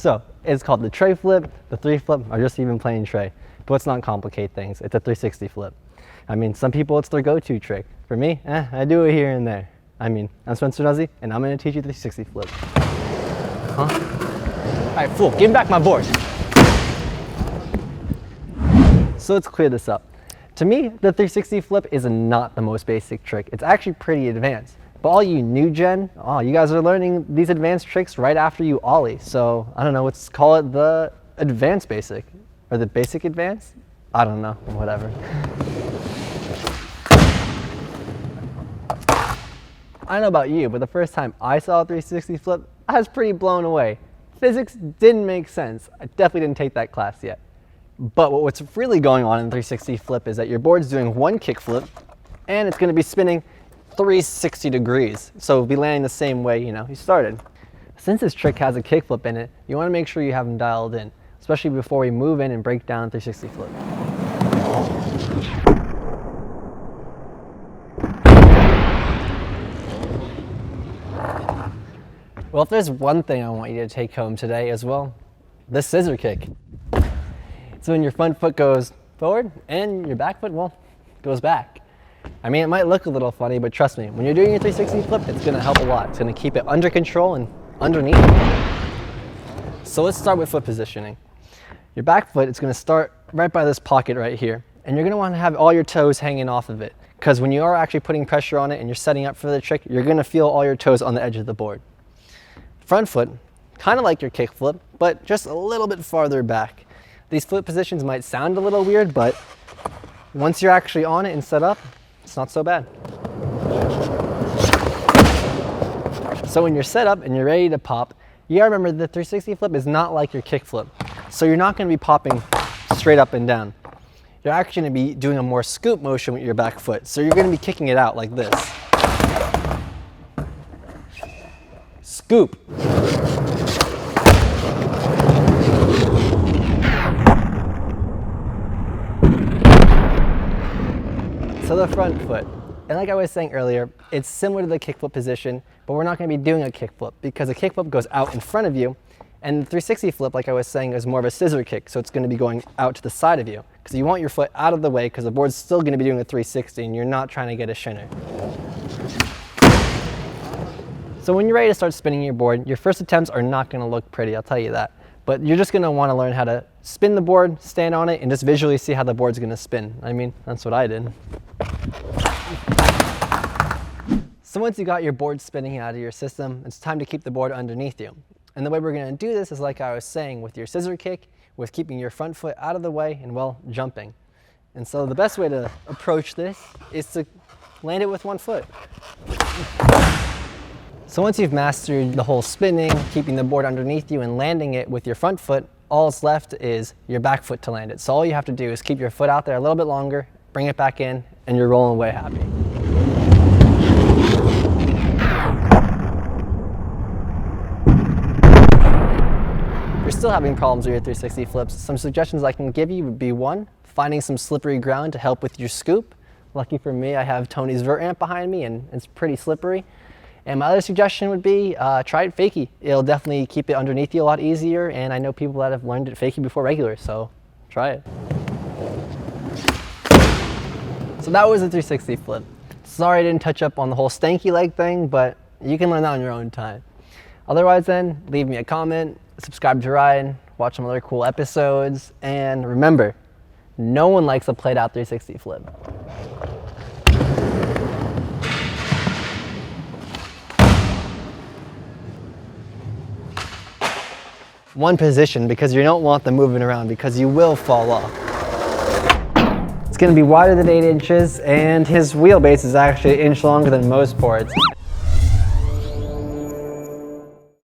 So it's called the tray flip, the 3 flip, or just even plain tray. But let's not complicate things. It's a 360 flip. I mean, some people it's their go-to trick. For me, I do it here and there. I mean, I'm Spencer Nuzzi, and I'm gonna teach you the 360 flip. Huh? All right, fool, give me back my board. So let's clear this up. To me, the 360 flip is not the most basic trick. It's actually pretty advanced. But all you new gen, you guys are learning these advanced tricks right after you ollie. So I don't know, let's call it the advanced basic. Or the basic advanced? I don't know, whatever. I don't know about you, but the first time I saw a 360 flip, I was pretty blown away. Physics didn't make sense. I definitely didn't take that class yet. But what's really going on in the 360 flip is that your board's doing one kick flip, and it's going to be spinning 360 degrees. So it'll be landing the same way, you started. Since this trick has a kick flip in it, you want to make sure you have them dialed in, especially before we move in and break down 360 flip. Well, if there's one thing I want you to take home today as well, the scissor kick. So when your front foot goes forward and your back foot, well, goes back. I mean, it might look a little funny, but trust me, when you're doing your 360 flip, it's gonna help a lot. It's gonna keep it under control and underneath. So let's start with foot positioning. Your back foot is gonna start right by this pocket right here, and you're gonna wanna have all your toes hanging off of it, because when you are actually putting pressure on it and you're setting up for the trick, you're gonna feel all your toes on the edge of the board. Front foot, kind of like your kick flip, but just a little bit farther back. These foot positions might sound a little weird, but once you're actually on it and set up, it's not so bad. So when you're set up and you're ready to pop, you gotta remember the 360 flip is not like your kick flip. So you're not gonna be popping straight up and down. You're actually gonna be doing a more scoop motion with your back foot. So you're gonna be kicking it out like this. Scoop. So the front foot, and like I was saying earlier, it's similar to the kickflip position, but we're not going to be doing a kickflip because a kickflip goes out in front of you, and the 360 flip, like I was saying, is more of a scissor kick, so it's going to be going out to the side of you because you want your foot out of the way because the board's still going to be doing a 360 and you're not trying to get a shinner. So when you're ready to start spinning your board, your first attempts are not going to look pretty, I'll tell you that. But you're just going to want to learn how to spin the board, stand on it, and just visually see how the board's going to spin. I mean, that's what I did. So once you got your board spinning out of your system, it's time to keep the board underneath you. And the way we're going to do this is like I was saying, with your scissor kick, with keeping your front foot out of the way and, well, jumping. And so the best way to approach this is to land it with one foot. So once you've mastered the whole spinning, keeping the board underneath you and landing it with your front foot, all that's left is your back foot to land it. So all you have to do is keep your foot out there a little bit longer, bring it back in, and you're rolling away happy. If you're still having problems with your 360 flips, some suggestions I can give you would be: 1, finding some slippery ground to help with your scoop. Lucky for me, I have Tony's vert amp behind me and it's pretty slippery. And my other suggestion would be try it fakie. It'll definitely keep it underneath you a lot easier, and I know people that have learned it fakie before regular, so try it. So that was a 360 flip. Sorry I didn't touch up on the whole stanky leg thing, but you can learn that on your own time. Otherwise then, leave me a comment, subscribe to Ryan, watch some other cool episodes, and remember, no one likes a played out 360 flip. One position, because you don't want them moving around because you will fall off. It's going to be wider than 8 inches, and his wheelbase is actually an inch longer than most boards.